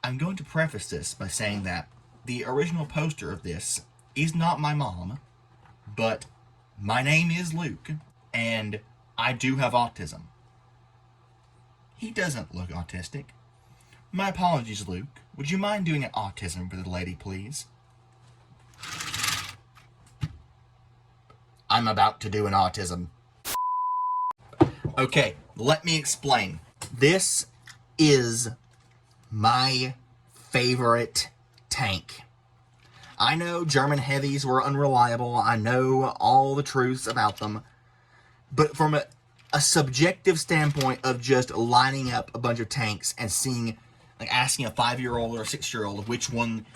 I'm going to preface this by saying that the original poster of this is not my mom, but my name is Luke, and I do have autism. He doesn't look autistic. My apologies, Luke. Would you mind doing an autism for the lady, please? I'm about to do an autism. Okay, let me explain. This is my favorite tank. I know German heavies were unreliable. I know all the truths about them. But from a subjective standpoint of just lining up a bunch of tanks and seeing, like asking a 5-year-old or a 6-year-old which one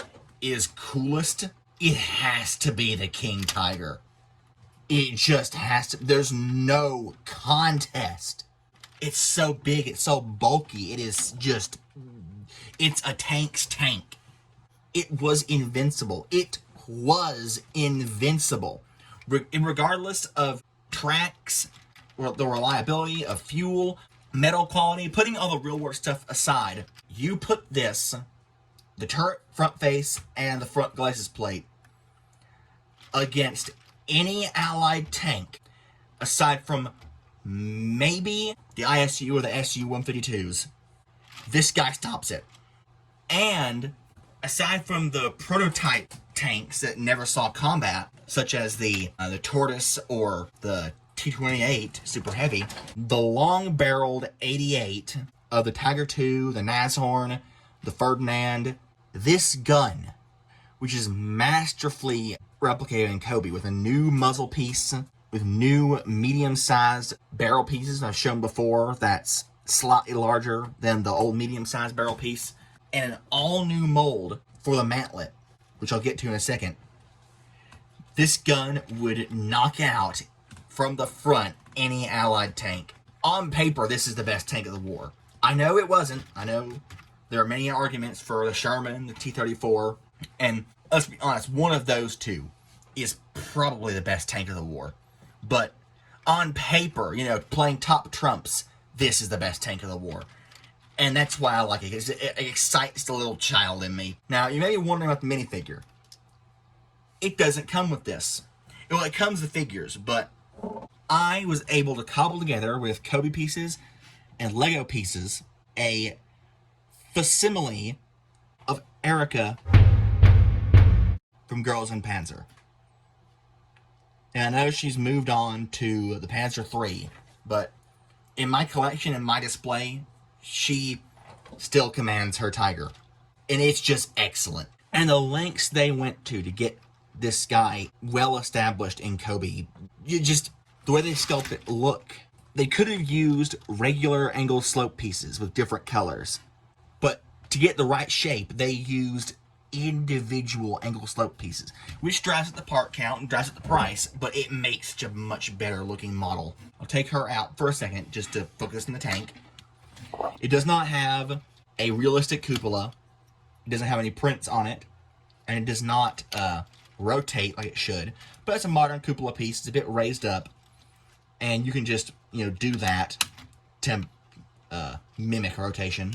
is coolest, it has to be the Königstiger. It just has to. There's no contest. It's so big. It's so bulky. It is just. It's a tank's tank. It was invincible. It was invincible. Regardless of tracks, the reliability of fuel, metal quality, putting all the real world stuff aside, you put this, the turret front face and the front glacis plate, against any allied tank, aside from maybe the ISU or the SU-152s, this guy stops it. And aside from the prototype tanks that never saw combat, such as the Tortoise or the T-28 Super Heavy, the long-barreled 88 of the Tiger II, the Nashorn, the Ferdinand, this gun, which is masterfully replicated in Cobi with a new muzzle piece, with new medium-sized barrel pieces I've shown before that's slightly larger than the old medium-sized barrel piece, and an all-new mold for the mantlet, which I'll get to in a second. This gun would knock out, from the front, any allied tank. On paper, this is the best tank of the war. I know it wasn't. I know there are many arguments for the Sherman, the T-34, and let's be honest, one of those two is probably the best tank of the war. But on paper, you know, playing top trumps, this is the best tank of the war. And that's why I like it, because it excites the little child in me. Now, you may be wondering about the minifigure. It doesn't come with this. Well, it comes with figures, but I was able to cobble together with Cobi pieces and Lego pieces a facsimile of Erica from Girls in Panzer. And I know she's moved on to the Panzer III, but in my collection, in my display, she still commands her Tiger. And it's just excellent. And the lengths they went to get this guy well established in Cobi, the way they sculpt it, look. They could have used regular angled slope pieces with different colors. But to get the right shape, they used individual angle slope pieces, which drives up the part count and drives up the price, but it makes a much better looking model. I'll take her out for a second just to focus on the tank. It does not have a realistic cupola. It doesn't have any prints on it, and it does not rotate like it should, but it's a modern cupola piece. It's a bit raised up, and you can just, you know, do that to mimic rotation.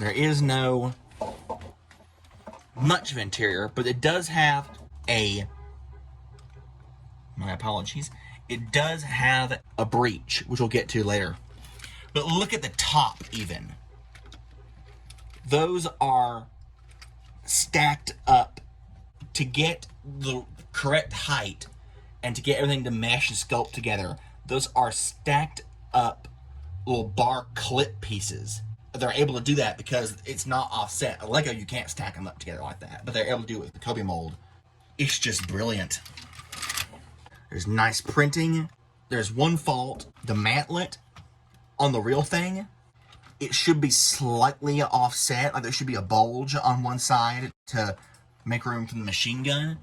There is no much of interior, but it does have my apologies, it does have a breech, which we'll get to later. But look at the top even. Those are stacked up to get the correct height and to get everything to mesh and sculpt together. Those are stacked up little bar clip pieces. They're able to do that because it's not offset. A Lego, you can't stack them up together like that, but they're able to do it with the Cobi mold. It's just brilliant. There's nice printing. There's one fault. The mantlet on the real thing, it should be slightly offset. Like there should be a bulge on one side to make room for the machine gun,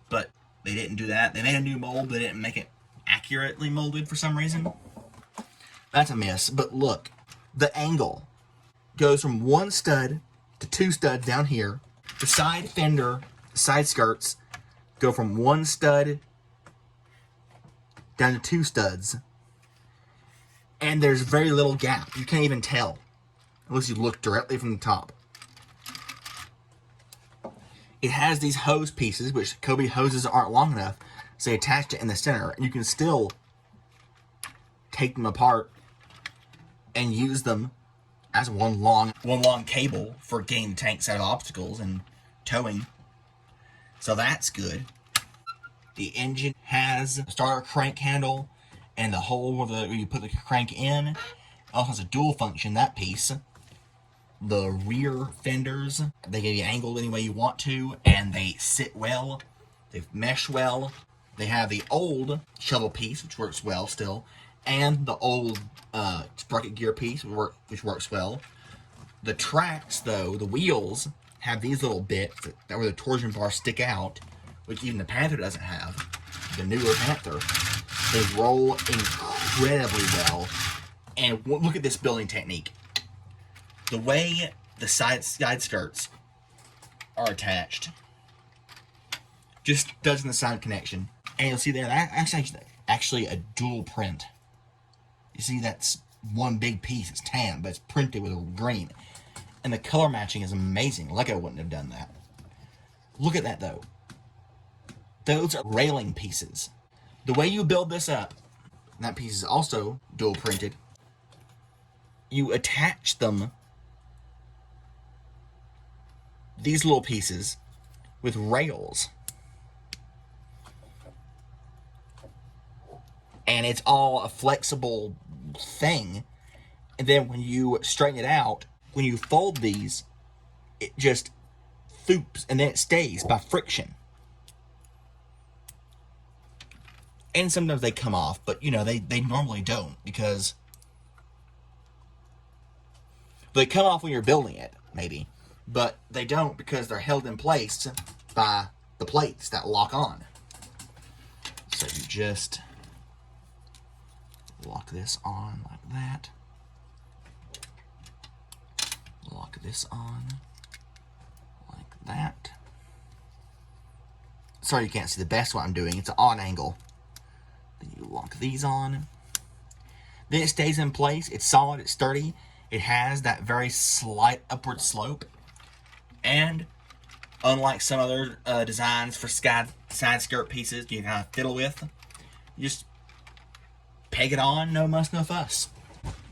but they didn't do that. They made a new mold, but they didn't make it accurately molded for some reason. That's a miss. But look, the angle goes from one stud to two studs down here. The side fender, side skirts go from one stud down to two studs. And there's very little gap. You can't even tell unless you look directly from the top. It has these hose pieces, which Cobi hoses aren't long enough, so they attached it in the center, and you can still take them apart and use them as one long cable for getting the tanks out of obstacles and towing. So that's good. The engine has a starter crank handle and the hole where you put the crank in. It also has a dual function, that piece. The rear fenders, they get you angled any way you want to, and they sit well. They mesh well. They have the old shovel piece, which works well still, and the old sprocket gear piece, which works well. The tracks, though, the wheels, have these little bits that where the torsion bars stick out, which even the Panther doesn't have. The newer Panther. They roll incredibly well. And look at this building technique. The way the side skirts are attached just doesn't the side connection. And you'll see there, that's actually a dual print. You see, that's one big piece. It's tan, but it's printed with green. And the color matching is amazing. Lego wouldn't have done that. Look at that, though. Those are railing pieces. The way you build this up, and that piece is also dual printed, you attach them, these little pieces, with rails. And it's all a flexible thing. And then when you straighten it out, when you fold these, it just thoops, and then it stays by friction. And sometimes they come off, but you know, they normally don't, because they come off when you're building it, maybe, but they don't because they're held in place by the plates that lock on. So you just lock this on like that. Lock this on like that. Sorry you can't see the best what I'm doing. It's an odd angle. Then you lock these on. Then it stays in place. It's solid. It's sturdy. It has that very slight upward slope. And unlike some other designs for side skirt pieces you can kind of fiddle with, you just peg it on, no muss, no fuss.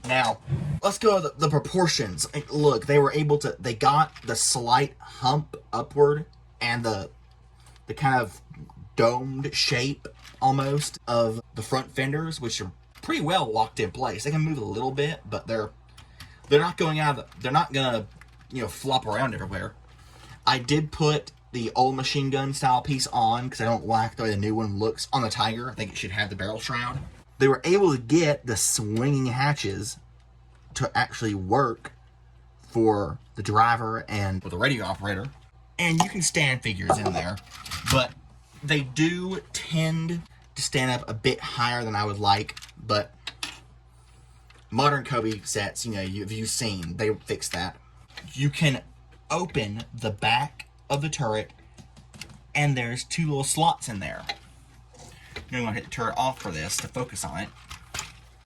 Now, let's go to the proportions. Look, they got the slight hump upward and the kind of domed shape almost of the front fenders, which are pretty well locked in place. They can move a little bit, but they're not going out. They're not gonna, flop around everywhere. I did put the old machine gun style piece on because I don't like the way the new one looks on the Tiger. I think it should have the barrel shroud. They were able to get the swinging hatches to actually work for the driver and for the radio operator. And you can stand figures in there, but they do tend to stand up a bit higher than I would like. But modern Cobi sets, you've seen, they fix that. You can open the back of the turret, and there's two little slots in there. Now I'm going to hit the turret off for this to focus on it.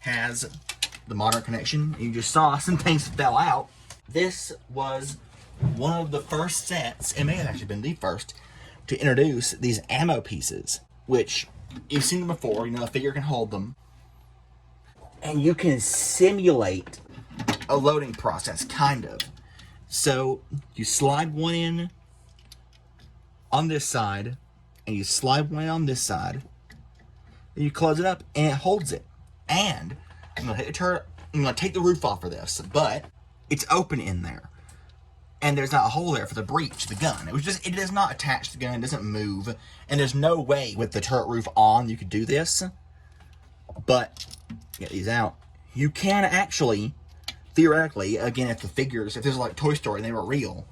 Has the modern connection. You just saw some things fell out. This was one of the first sets, it may have actually been the first, to introduce these ammo pieces, which you've seen them before. A figure can hold them. And you can simulate a loading process, kind of. So you slide one in on this side, and you slide one in on this side, and you close it up, and it holds it. And I'm going to hit the turret. I'm going to take the roof off for this, but it's open in there. And there's not a hole there for the breech, the gun. It does not attach the gun, it doesn't move. And there's no way with the turret roof on you could do this. But, get these out. You can actually, theoretically, again, if there's like Toy Story and they were real,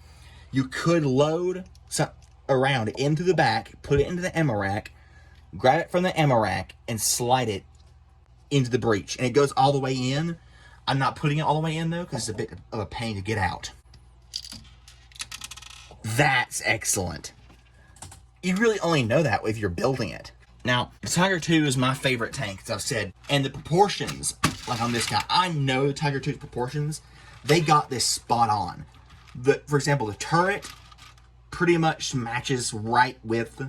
you could load some around into the back, put it into the ammo rack, grab it from the ammo rack, and slide it into the breech. And it goes all the way in. I'm not putting it all the way in, though, because it's a bit of a pain to get out. That's excellent. You really only know that if you're building it. Now, the Tiger II is my favorite tank, as I've said, and the proportions like on this guy, I know the Tiger 2's proportions. They got this spot on. For example, the turret pretty much matches right with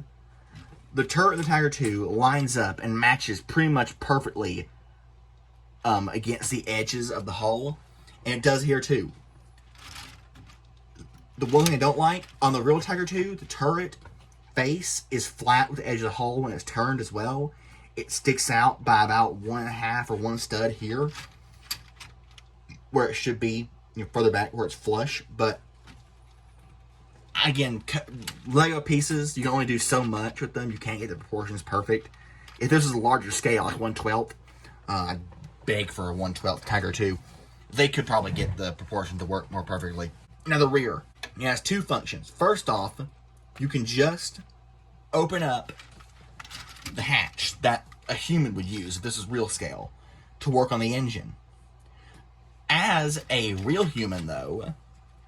the turret of the Tiger 2 lines up and matches pretty much perfectly against the edges of the hull, and it does here too. The one thing I don't like, on the real Tiger 2, the turret face is flat with the edge of the hull when it's turned as well. It sticks out by about 1.5 or 1 stud here, where it should be, further back where it's flush. But again, Lego pieces, you can only do so much with them. You can't get the proportions perfect. If this is a larger scale, like 1/12, I'd beg for a 1/12 Tiger 2. They could probably get the proportion to work more perfectly. Now the rear, it has 2 functions. First off, you can just open up the hatch that a human would use, if this is real scale, to work on the engine. As a real human though,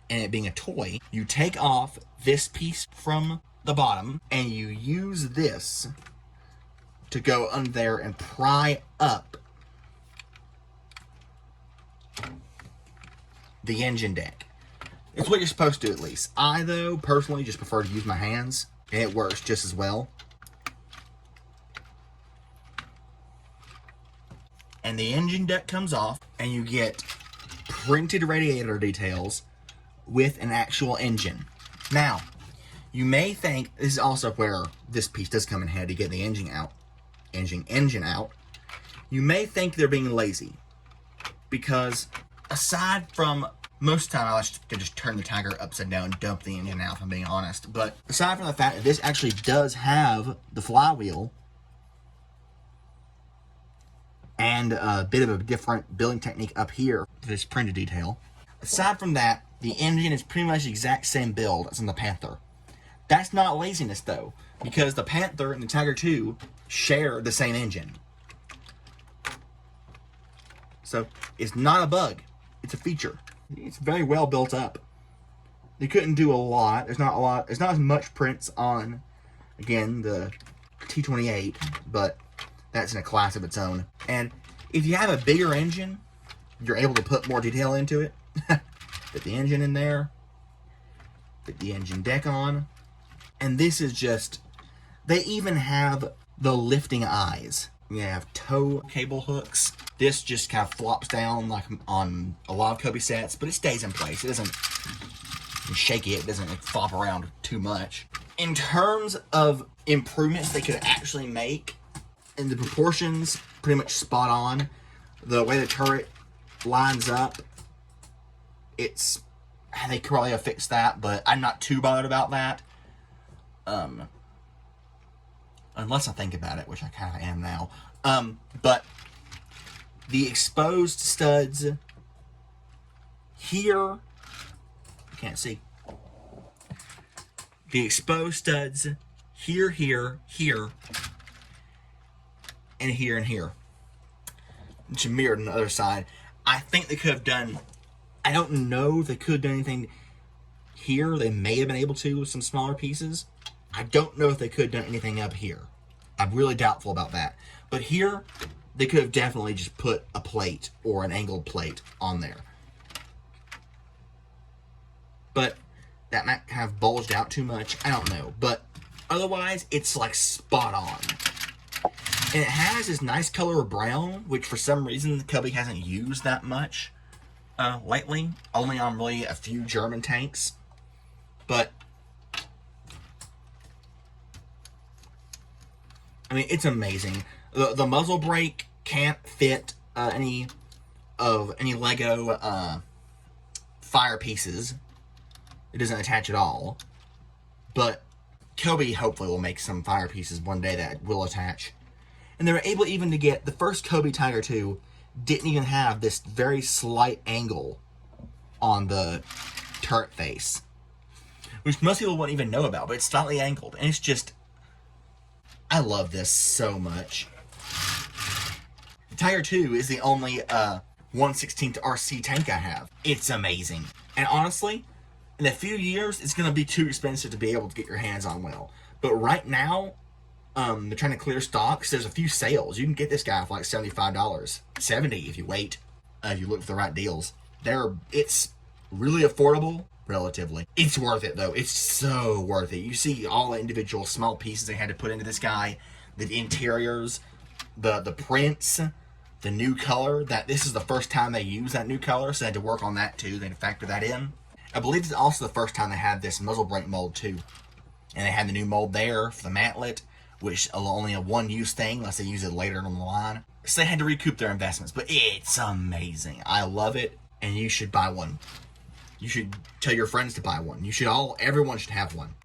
and it being a toy, you take off this piece from the bottom and you use this to go under there and pry up the engine deck. It's what you're supposed to, at least. I, though, personally just prefer to use my hands, and it works just as well. And the engine deck comes off, and you get printed radiator details with an actual engine. Now, you may think, this is also where this piece does come in handy to get the engine out. You may think they're being lazy, because aside from most of the time, I could just turn the Tiger upside down and dump the engine out, if I'm being honest. But aside from the fact that this actually does have the flywheel and a bit of a different building technique up here for this printed detail, aside from that, the engine is pretty much the exact same build as in the Panther. That's not laziness, though, because the Panther and the Tiger 2 share the same engine. So it's not a bug. It's a feature. It's very well built up. They couldn't do a lot. There's not as much prints on, again, the T28, but that's in a class of its own. And if you have a bigger engine, you're able to put more detail into it. Put the engine in there. Put the engine deck on. And this is just, they even have the lifting eyes. You have tow cable hooks. This just kind of flops down like on a lot of Cobi sets, but it stays in place. It doesn't shake it doesn't flop around too much. In terms of improvements they could actually make, and the proportions pretty much spot on. The way the turret lines up, they could probably have fixed that, but I'm not too bothered about that. Unless I think about it, which I kind of am now. But the exposed studs here, you can't see. The exposed studs here, here, here, and here and here, which are mirrored on the other side. I think they could have done, I don't know if they could have done anything here. They may have been able to with some smaller pieces. I don't know if they could have done anything up here. I'm really doubtful about that. But here, they could have definitely just put a plate or an angled plate on there. But that might have bulged out too much. I don't know. But otherwise, it's like spot on. And it has this nice color of brown, which for some reason Cobi hasn't used that much lately. Only on really a few German tanks. But I mean, it's amazing. The muzzle brake can't fit any Lego fire pieces. It doesn't attach at all. But Cobi hopefully will make some fire pieces one day that will attach. And they were able even to get, the first Cobi Tiger 2 didn't even have this very slight angle on the turret face, which most people wouldn't even know about, but it's slightly angled. And it's just, I love this so much. The Tiger 2 is the only 1/16 RC tank I have. It's amazing. And honestly, in a few years, it's going to be too expensive to be able to get your hands on well. But right now, They're trying to clear stocks. There's a few sales. You can get this guy for like $75, $70 if you wait. If you look for the right deals, it's really affordable, relatively. It's worth it though. It's so worth it. You see all the individual small pieces they had to put into this guy, the interiors, the prints, the new color. That this is the first time they used that new color, so they had to work on that too. They had to factor that in. I believe it's also the first time they had this muzzle brake mold too, and they had the new mold there for the mantlet, which only a one-use thing unless they use it later on the line. So they had to recoup their investments, but it's amazing. I love it, and you should buy one. You should tell your friends to buy one. Everyone should have one.